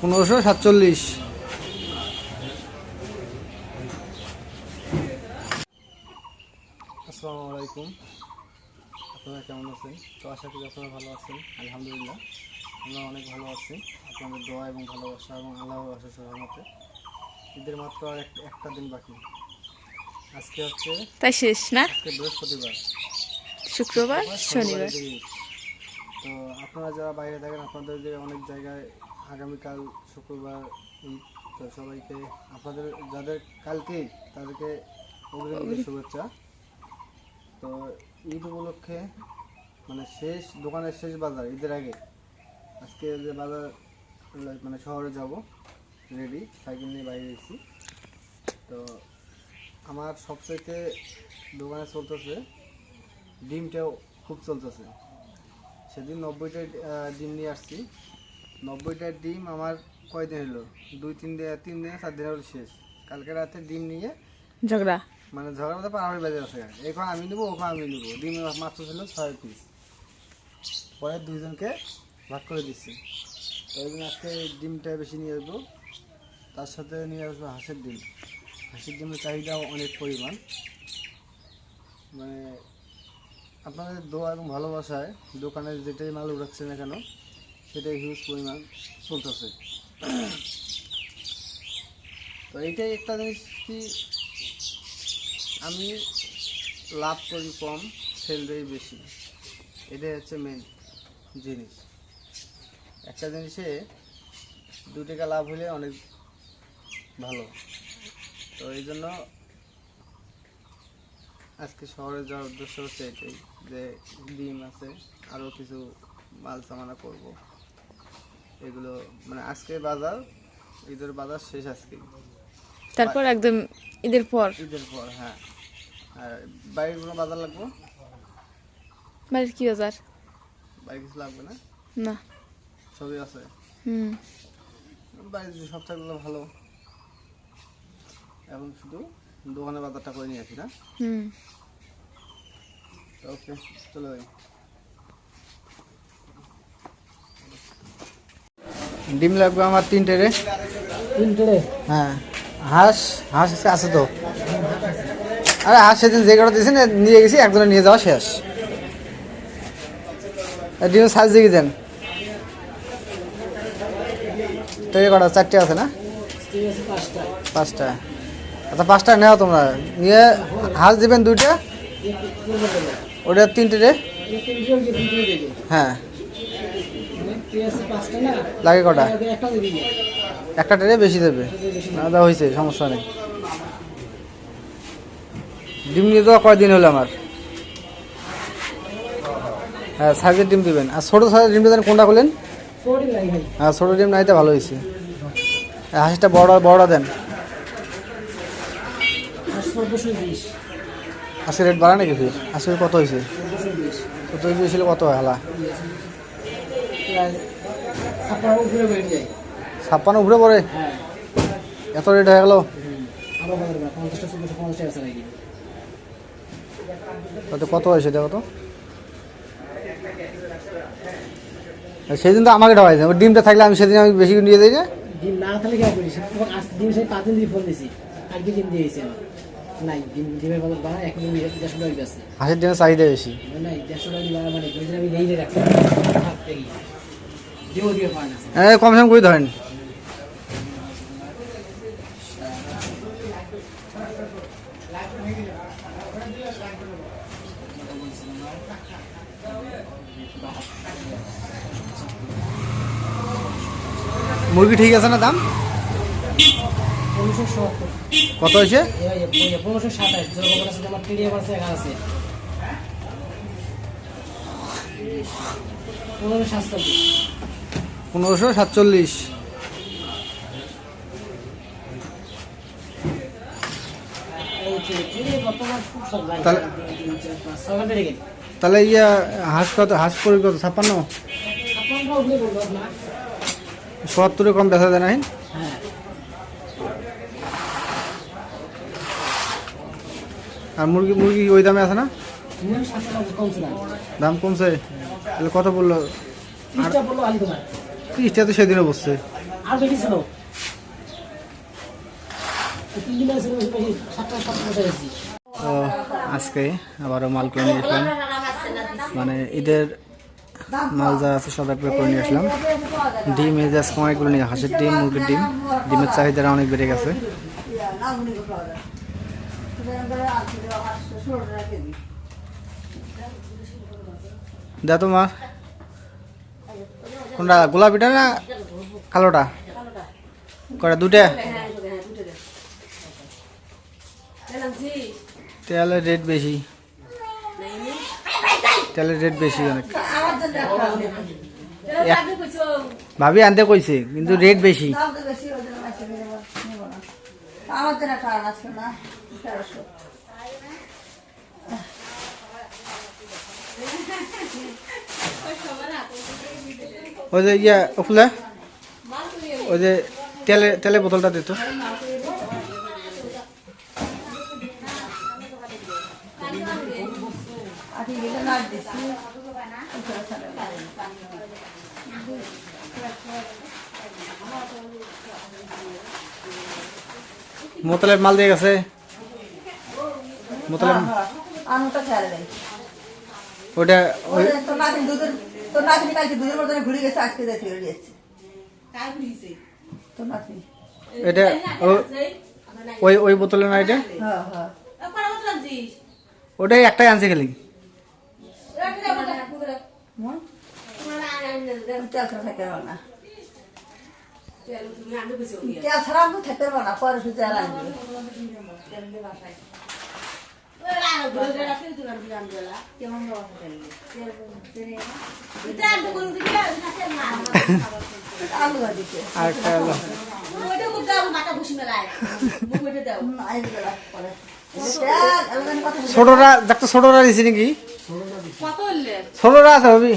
1547। আসসালামু আলাইকুম, আপনারা কেমন আছেন? তো আশা করি আপনারা ভালো আছেন। আলহামদুলিল্লাহ আমরা অনেক ভালো আছি, আপনাদের দোয়া এবং ভালোবাসা এবং আল্লাহর অশেষ রহমতে। ঈদের মাত্র আর একটা দিন বাকি। আজকে হচ্ছে তাই শেষ না, আজকে বৃহস্পতিবার, শুক্রবার শনিবার। তো আপনারা যারা বাইরে থাকেন আপনাদের যে অনেক জায়গায় আগামীকাল শুক্রবার ঈদ। তো সবাইকে আপনাদের যাদের কালকেই তাদেরকে অগ্রিম ঈদের শুভেচ্ছা। তো ঈদ উপলক্ষে মানে শেষ দোকানের শেষ বাজার ঈদের আগে আজকে যে বাজার মানে শহরে যাব রেডি, সাইকেল নিয়ে বাইরে এসেছি। তো আমার সবচাইতে দোকানে চলতেছে ডিমটাও খুব চলতেছে। সেদিন 90টা ডিম নিয়ে আসছি। 90টা ডিম আমার কয়দিন হলো, 3 দিন 4 দিন হলো শেষ। কালকে রাতে ডিম নিয়ে ঝগড়া মানে ঝগড়ার মধ্যে পাড়াপাড়ি বেজে আছে। এখন আমি নেবো, ওখানে আমি নেবো। ডিম মাত্র ছিল 6 পিস, পরে 2জনকে ভাগ করে দিচ্ছি। তো ওই জন্য আজকে ডিমটা বেশি নিয়ে আসবো, তার সাথে নিয়ে আসবো হাঁসের ডিম। হাঁসের ডিমের চাহিদা অনেক পরিমাণ, মানে আপনাদের দোয়া এবং ভালোবাসায় দোকানে যেটাই মাল উঠাচ্ছে না কেন সেটাই হিউজ পরিমাণ চলতেছে। তো এইটাই একটা জিনিস কি, আমি লাভ করি কম, সেল দেই বেশি, এটাই হচ্ছে মেন জিনিস। একটা জিনিসে 2 টাকা লাভ হলে অনেক ভালো। তো এই জন্য আজকে শহরে যাওয়ার উদ্দেশ্য হচ্ছে এটাই, যে ডিম আছে, আরও কিছু মাল সামানা করব। এগুলো মানে আজকে বাজার, ঈদের বাজার শেষ আজকে, তারপর একদম ঈদের পর। হ্যাঁ। আর বাইরের কোনো বাজার লাগবো? বাড়ির কি বাজার? বাইরে কিছু লাগবে না, না সবই আছে। বাইরে সব থাকলে ভালো। এখন শুধু দোকানে বাজারটা করে নিয়ে আসি না। ওকে, চলো যাই। ডিম লাগবে আমার 3টে রে। 3টে? হ্যাঁ। হাঁস আছে তো? আরে হাঁস সেদিন যে কটা দিয়েছেন নিয়ে গেছি, একজনে নিয়ে যাওয়া শেষ। ডিমের সাইজ দিয়ে দেন তো। এই কটা 4টে আছে না? 5টা। আচ্ছা 5টা নেও তোমরা, নিয়ে হাঁস দেবেন 2টা, ওটা 3টে রে। হ্যাঁ লাগে কটা? একটা ট্রে বেশি দেবে, আদা হয়েছে, সমস্যা নেই। ডিম নিয়ে দেওয়া কয়দিন হলো আমার। হ্যাঁ সাইজের ডিম দেবেন। আর ছোটো সাইজের ডিম দেবেন, কোনটা করলেন? হ্যাঁ ছোটো ডিম নাই তো ভালো হয়েছে। হাঁসটা বড় দেন। আজকে রেট বাড়া নাকি ফির? আজকে কত হয়েছে? 14 ছিল, কত হয় হালা? 56 উপরে পড়ে, এত রেট হয়ে গেল। কত হয়েছে দেখো তো। সেদিন তো আমাকে ঢাকাইছে, ডিমটা থাকলে আমি সেদিন আমি বেশি নিয়ে যাই না। ডিম না থাকলে কি করি? ডিম সেই 5 দিন দিয়ে ফোন দিছি, আজকে ডিম দিয়েছি আমার নাই। ডিমের বাজার বাড়া, এখন 150 টাকা আছে। হাঁসের ডিমের চাহিদা বেশি নাই, 150 টাকা বাড়া মানে আমি নেই রাখছি। দিয়ে পান আছে, কম সম করে ধরেন। মুরগি ঠিক আছে না দাম? 1570। কত হয়েছে? 1527। যেরকম আছে আমার টিডিএম আছে, এখানে আছে 1547। তাহলে হাঁস কত? হাঁস পড়বে কত? 56? 77 কম বেচা দেয় না? আর মুরগি ওই দামে আছে না? দাম কমছে? তাহলে কত বললো? 30টা বললো আলি তোমার। 30টা তো সেদিনও বসছে। আর বেশি ছিল 3 দিন আছে বেশি 7 বছর হয়েছে। তো আজকে আবারও মাল করে নিয়ে আসলাম, মানে ঈদের মাল যা আছে সব একবার করে নিয়ে আসলাম। ডিম এই যে আজকে অনেকগুলো নিয়ে, হাঁসের ডিম, মুরগির ডিম, ডিমের চাহিদাটা অনেক বেড়ে গেছে। দেখো তোমার কোনটা, গোলাপিটা না কালোটা? কটা, দুটা? তেলের রেট বেশি, তেলের রেট বেশি অনেক। ভাবি আনতে কইছে কিন্তু রেট বেশি। ওই যে ইয়া ওগুলা, ওই যে তেলের বোতলটা দিত। মোতালেব মাল দিয়ে গেছে, মোতালেব ওটা ওই তোর নাতনি কালকে দুধের মতন ঘুরে গেছে, আজকে দেখে এসছে। তোর নাতনি এটা ওই ওই বোতলে না এটা? হ্যাঁ হ্যাঁ ওটাই একটাই আনছে খালি। তেল ছাড়া থাকতে পারবো না, তেল ছাড়া আমি থাকতে পারবো না, পরে শুধু তেল আনবে। আলু ভাজিছে আর একটা হলো ছোটরা, দেখতো ছোটরা দিছি নাকি? ছোটরা আছে ভাবি?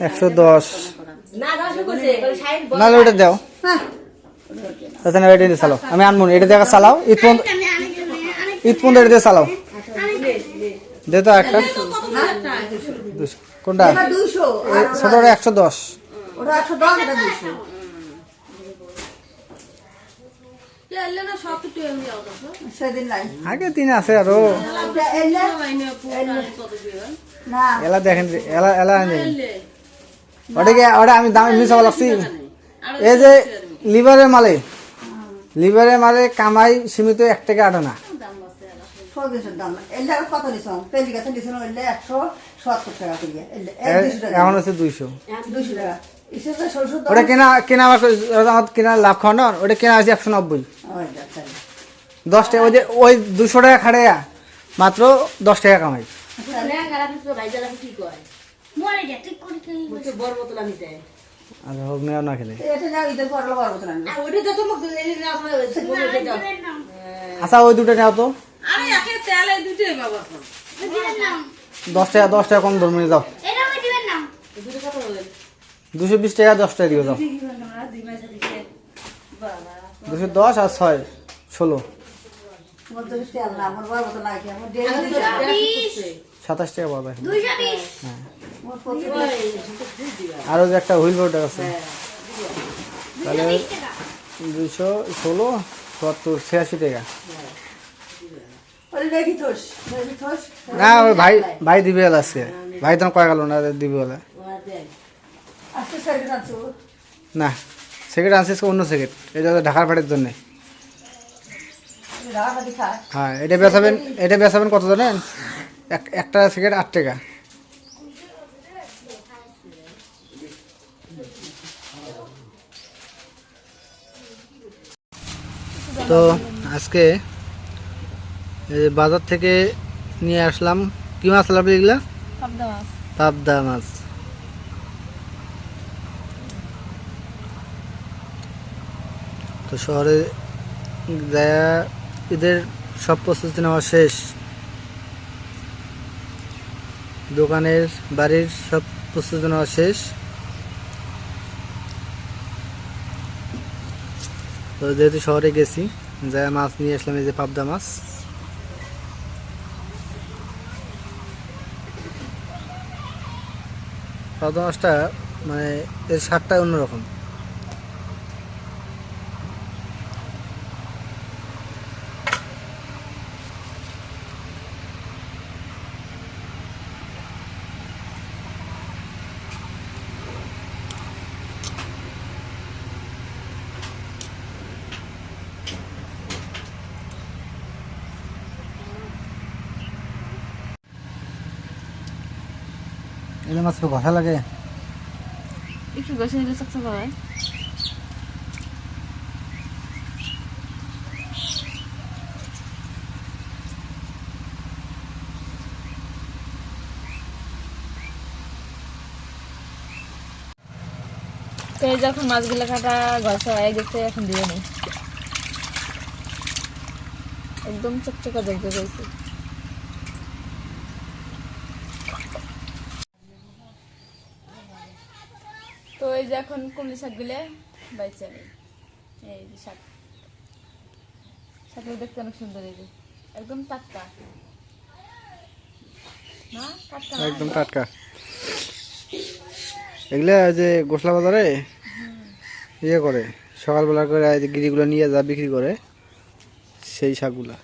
একশো 10 না ওইটা দাও, এটা দিয়ে চালাও, আমি আনবো এটা দেখা চালাও, ঈদ পর্যন্ত এটা দিয়ে চালাও। দে তো একটা, কোনটা? ছোটরা 110। আগে দিন আছে আরো এলা দেখেন, এলা এলা ওটাকে ওটা আমি দামে মিশাবো লাগছি। এই যে লিভারের মালে কামাই সীমিত 1 টাকা 8 আনা। এখন হচ্ছে 200। ওটা কেনা কেনা আমার কেনা লাভ খাওয়া না, ওটা কেনা আছে 190। 10 টাকা, ওই যে ওই 200 টাকা খাড়াইয়া মাত্র 10 টাকা কামাই। আচ্ছা হোক, নেওয়া না খেলে। আচ্ছা ওই দুটো নেওয়া তো, 10 টাকা কম ধর্ম নিয়ে যাও। 220 টাকা 10 টাকা দিয়ে যাও। 210 আর 6 16 27 টাকা পাবে। হ্যাঁ, আরো যে একটা হুইল বোর্ড আছে, তাহলে 216 70 86 টাকা। না ওই ভাই দিবে আজকে, ভাই তো কয়ে গেল না দিবে বলে না। সেকেন্ড আনছিস অন্য সেকেন্ড, এটা ঢাকার ফাটের জন্য। হ্যাঁ এটা বেচাবেন কত জানেন? একটা সেকেন্ড 8 টাকা। তো আজকে বাজার থেকে নিয়ে আসলাম, কি মাছ লাগবে এগুলা? পাবদা মাছ। তো শহরে ঈদের সব প্রস্তুতি নেওয়া শেষ। দোকানের বাড়ির সব প্রস্তুতি নেওয়া শেষ। তো যেহেতু শহরে গেছি, যাই মাছ নিয়ে আসলাম, এই যে পাবদা মাছ। পাবদা মাছটা মানে এর স্বাদটা অন্যরকম। এই মাছ তো ঘষা লাগে। একটু ঘষে নিলে চকচক হয়। তো এই যখন মাছগুলো কাটা ঘষা হয়ে গেছে, এখন দিয়ে নিই। একদম চকচকা দেখতে পাইছি। তো এই যে এখন কমলি শাকগুলো বাইছে আমি। এই যে শাক, শাকগুলো দেখতে অনেক সুন্দর। এই যে একদম টাটকা না? টাটকা না? একদম টাটকা। এগুলা যে গোসলা বাজারে ইয়ে করে, সকালবেলা করে এই যে গিরিগুলো নিয়ে যা বিক্রি করে, সেই শাকগুলা।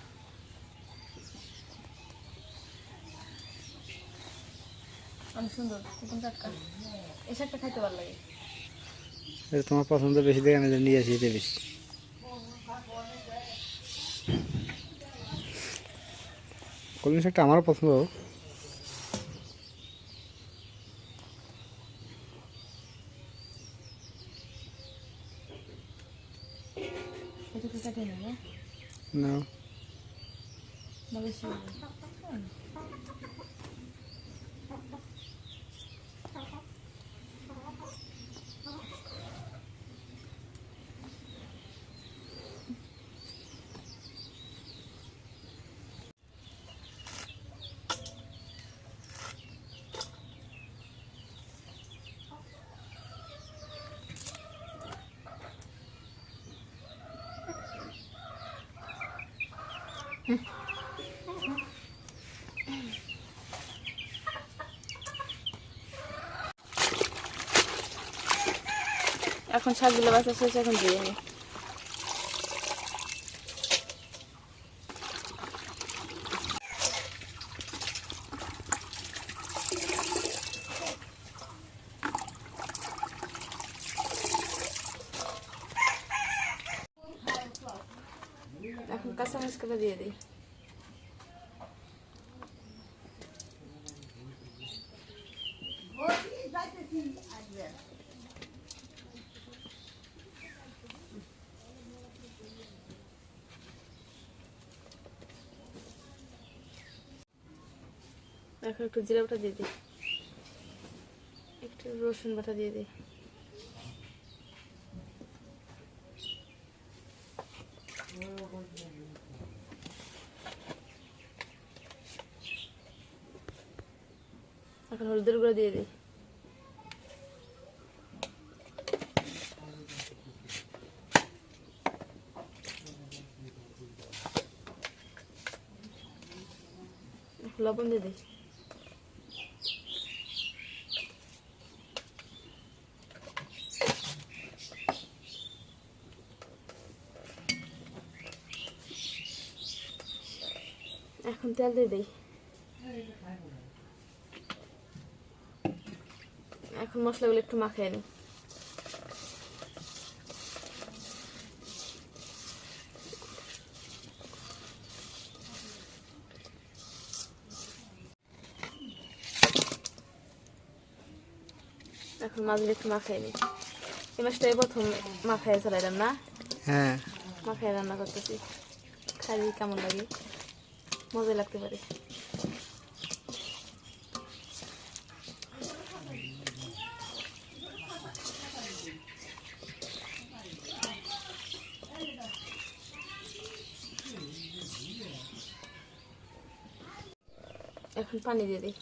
অনেক সুন্দর, একদম টাটকা। এই শাকটা খাইতে ভালো লাগে। এটা তোমার পছন্দ বেশি দেখে আমি নিয়ে আসি, এটা বেশি। কলমি শাকটা আমারও পছন্দ। এটা তো কাটে না, না? না, মালয়েশিয়া। এখন শাকগুলো বাছা শেষ, এখন দিয়ে নিই। এখন কাঁচামরিচগুলো দিয়ে দিই। এখন একটু জিরা বাটা দিয়ে দিই, একটু রসুন বাটা দিয়ে দিই। এখন হলুদের গুঁড়ো দিয়ে দিই। লবণ দিয়ে দিই। এখন তেল দিয়ে দিই। এখন মশলাগুলো একটু মাখিয়ে নিই। এখন মাছগুলো একটু মাখিয়ে নিই। এই মাছটাই প্রথম মাখায় চালাইলাম না? হ্যাঁ, মাখায় রান্না করতেছি, খালি কেমন লাগে, মজা লাগতে পারে। এখন পানি দিয়ে দিই।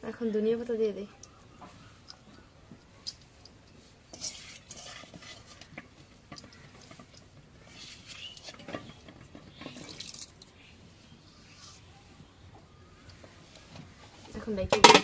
এখন ধনিয়া পাতা দিয়ে দিই। এখন রেখে দিই।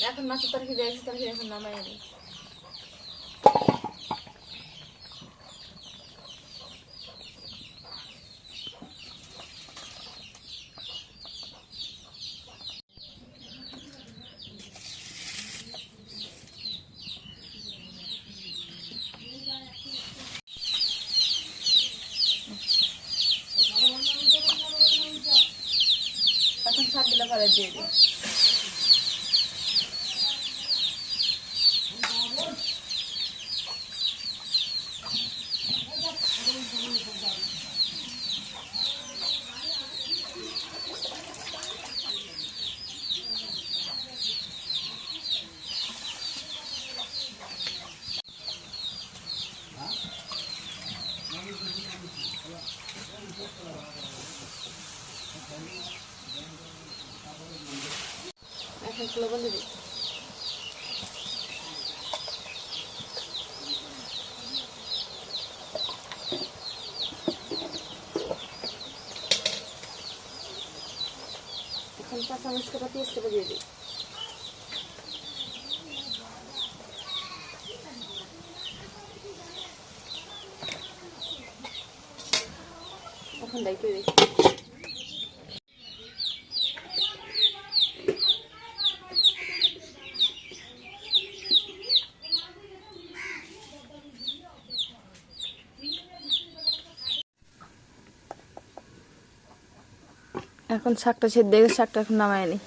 এখন মাছের তরকারি দিয়েছি, তরকারি এখন নামাই আনি। এখন শাকগুলো পরে দিয়ে দিই। এখন লবণ দিয়ে দিই। এখন কাঁচামরিচ কাটা, পেঁয়াজ কাটা দিয়ে দিই। এখন রেখে দিই। এখন শাকটা সেদ্ধ হয়ে গেছে, শাকটা এখন নামায় নি।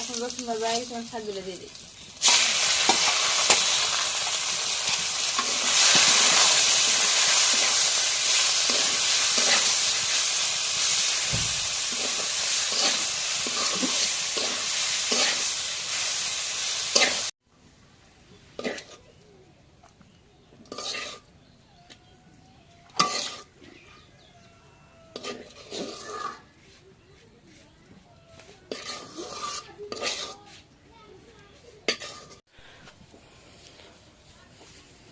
এখন রসুন ভাজা হয়ে গেছে, শাকগুলো দিয়ে দিই।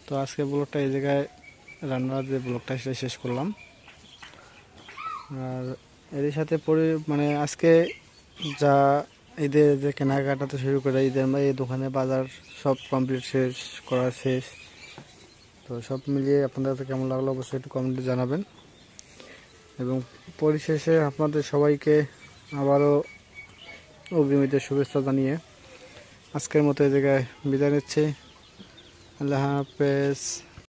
তো আজকে ব্লগটা এই জায়গায় রান্নার যে ব্লগটা সেটা শেষ করলাম। আর এর সাথে মানে আজকে যা ঈদের যে কেনাকাটা তো শুরু করে ঈদের এই দোকানে বাজার সব কমপ্লিট শেষ করা শেষ। তো সব মিলিয়ে আপনাদের কেমন লাগলো অবশ্যই একটু কমেন্টে জানাবেন। এবং পরিশেষে আপনাদের সবাইকে আবারও অগ্রিম ঈদের শুভেচ্ছা জানিয়ে আজকের মতো এই জায়গায় বিদায় নিচ্ছি। আল্লাহ হাফেজ।